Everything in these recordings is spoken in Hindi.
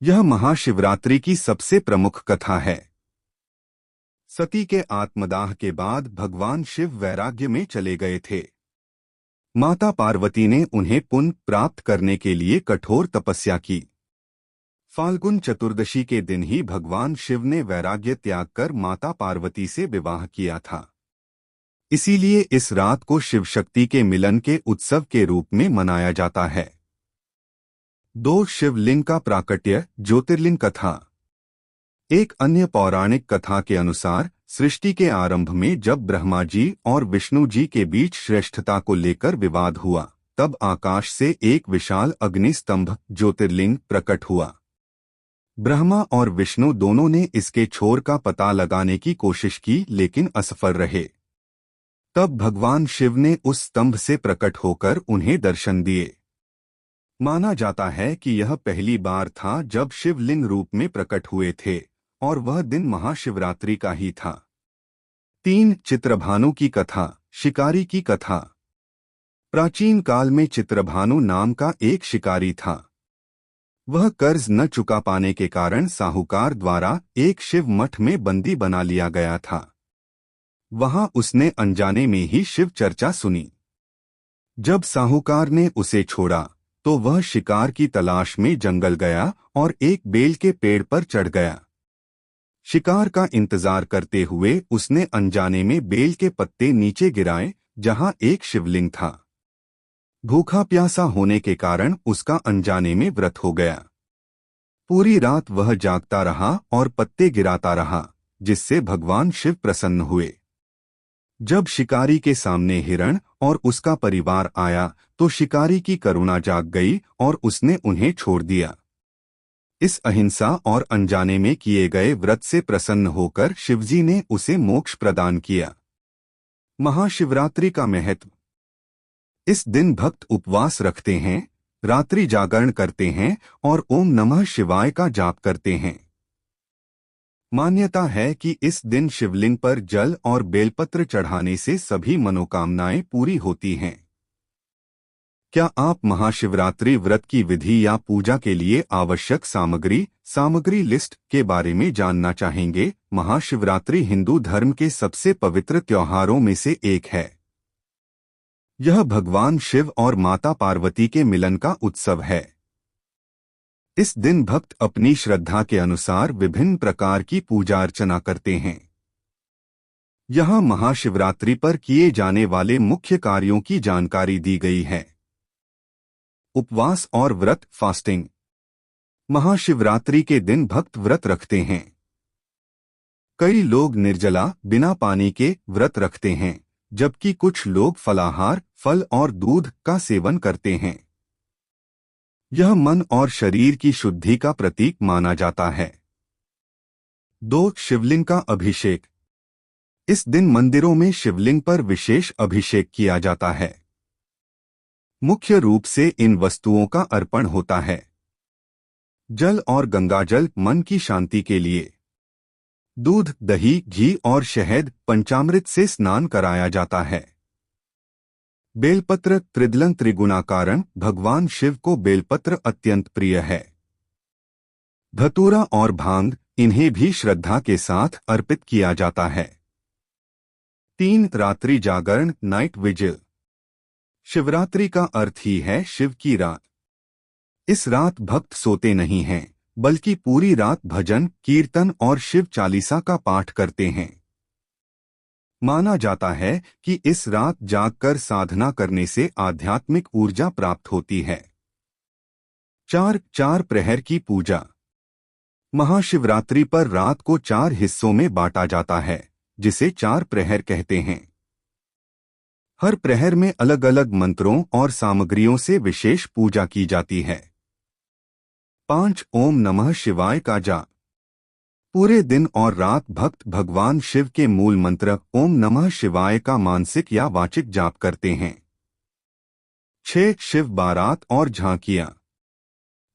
यह महाशिवरात्रि की सबसे प्रमुख कथा है। सती के आत्मदाह के बाद भगवान शिव वैराग्य में चले गए थे। माता पार्वती ने उन्हें पुण्य प्राप्त करने के लिए कठोर तपस्या की। फाल्गुन चतुर्दशी के दिन ही भगवान शिव ने वैराग्य त्याग कर माता पार्वती से विवाह किया था। इसीलिए इस रात को शिव शक्ति के मिलन के उत्सव के रूप में मनाया जाता है। 2 शिवलिंग का प्राकट्य ज्योतिर्लिंग कथा। एक अन्य पौराणिक कथा के अनुसार सृष्टि के आरंभ में जब ब्रह्मा जी और विष्णु जी के बीच श्रेष्ठता को लेकर विवाद हुआ, तब आकाश से एक विशाल अग्निस्तंभ ज्योतिर्लिंग प्रकट हुआ। ब्रह्मा और विष्णु दोनों ने इसके छोर का पता लगाने की कोशिश की, लेकिन असफल रहे। तब भगवान शिव ने उस स्तंभ से प्रकट होकर उन्हें दर्शन दिए। माना जाता है कि यह पहली बार था जब शिवलिंग रूप में प्रकट हुए थे, और वह दिन महाशिवरात्रि का ही था। 3 चित्रभानु की कथा। शिकारी की कथा। प्राचीन काल में चित्रभानु नाम का एक शिकारी था। वह कर्ज न चुका पाने के कारण साहूकार द्वारा एक शिव मठ में बंदी बना लिया गया था। वहां उसने अनजाने में ही शिव चर्चा सुनी। जब साहूकार ने उसे छोड़ा तो वह शिकार की तलाश में जंगल गया और एक बेल के पेड़ पर चढ़ गया। शिकार का इंतजार करते हुए उसने अनजाने में बेल के पत्ते नीचे गिराए, जहां एक शिवलिंग था। भूखा प्यासा होने के कारण उसका अनजाने में व्रत हो गया। पूरी रात वह जागता रहा और पत्ते गिराता रहा, जिससे भगवान शिव प्रसन्न हुए। जब शिकारी के सामने हिरण और उसका परिवार आया तो शिकारी की करुणा जाग गई और उसने उन्हें छोड़ दिया। इस अहिंसा और अनजाने में किए गए व्रत से प्रसन्न होकर शिवजी ने उसे मोक्ष प्रदान किया। महाशिवरात्रि का महत्व। इस दिन भक्त उपवास रखते हैं, रात्रि जागरण करते हैं और ओम नमः शिवाय का जाप करते हैं। मान्यता है कि इस दिन शिवलिंग पर जल और बेलपत्र चढ़ाने से सभी मनोकामनाएं पूरी होती हैं। क्या आप महाशिवरात्रि व्रत की विधि या पूजा के लिए आवश्यक सामग्री लिस्ट के बारे में जानना चाहेंगे? महाशिवरात्रि हिंदू धर्म के सबसे पवित्र त्योहारों में से एक है। यह भगवान शिव और माता पार्वती के मिलन का उत्सव है। इस दिन भक्त अपनी श्रद्धा के अनुसार विभिन्न प्रकार की पूजा अर्चना करते हैं। यहाँ महाशिवरात्रि पर किए जाने वाले मुख्य कार्यों की जानकारी दी गई है। उपवास और व्रत फास्टिंग। महाशिवरात्रि के दिन भक्त व्रत रखते हैं। कई लोग निर्जला बिना पानी के व्रत रखते हैं, जबकि कुछ लोग फलाहार, फल और दूध का सेवन करते हैं। यह मन और शरीर की शुद्धि का प्रतीक माना जाता है। 2 शिवलिंग का अभिषेक। इस दिन मंदिरों में शिवलिंग पर विशेष अभिषेक किया जाता है। मुख्य रूप से इन वस्तुओं का अर्पण होता है। जल और गंगाजल मन की शांति के लिए। दूध, दही, घी और शहद पंचामृत से स्नान कराया जाता है। बेलपत्र त्रिदलंग त्रिगुणाकारण। भगवान शिव को बेलपत्र अत्यंत प्रिय है। धतूरा और भांग, इन्हें भी श्रद्धा के साथ अर्पित किया जाता है। 3 रात्रि जागरण नाइट विजिल। शिवरात्रि का अर्थ ही है शिव की रात। इस रात भक्त सोते नहीं हैं, बल्कि पूरी रात भजन, कीर्तन और शिव चालीसा का पाठ करते हैं। माना जाता है कि इस रात जागकर साधना करने से आध्यात्मिक ऊर्जा प्राप्त होती है। 4 प्रहर की पूजा। महाशिवरात्रि पर रात को 4 हिस्सों में बांटा जाता है, जिसे 4 प्रहर कहते हैं। हर प्रहर में अलग अलग मंत्रों और सामग्रियों से विशेष पूजा की जाती है। 5 ओम नमः शिवाय का जाप। पूरे दिन और रात भक्त भगवान शिव के मूल मंत्र ओम नमः शिवाय का मानसिक या वाचिक जाप करते हैं। 6 शिव बारात और झांकियां।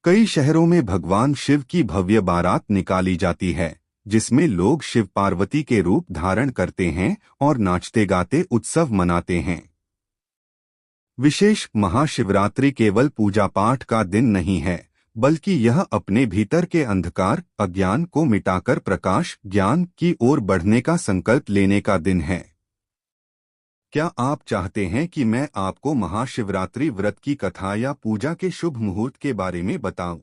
कई शहरों में भगवान शिव की भव्य बारात निकाली जाती है, जिसमें लोग शिव पार्वती के रूप धारण करते हैं और नाचते गाते उत्सव मनाते हैं। विशेष महाशिवरात्रि केवल पूजा पाठ का दिन नहीं है, बल्कि यह अपने भीतर के अंधकार अज्ञान को मिटाकर प्रकाश ज्ञान की ओर बढ़ने का संकल्प लेने का दिन है। क्या आप चाहते हैं कि मैं आपको महाशिवरात्रि व्रत की कथा या पूजा के शुभ मुहूर्त के बारे में बताऊं?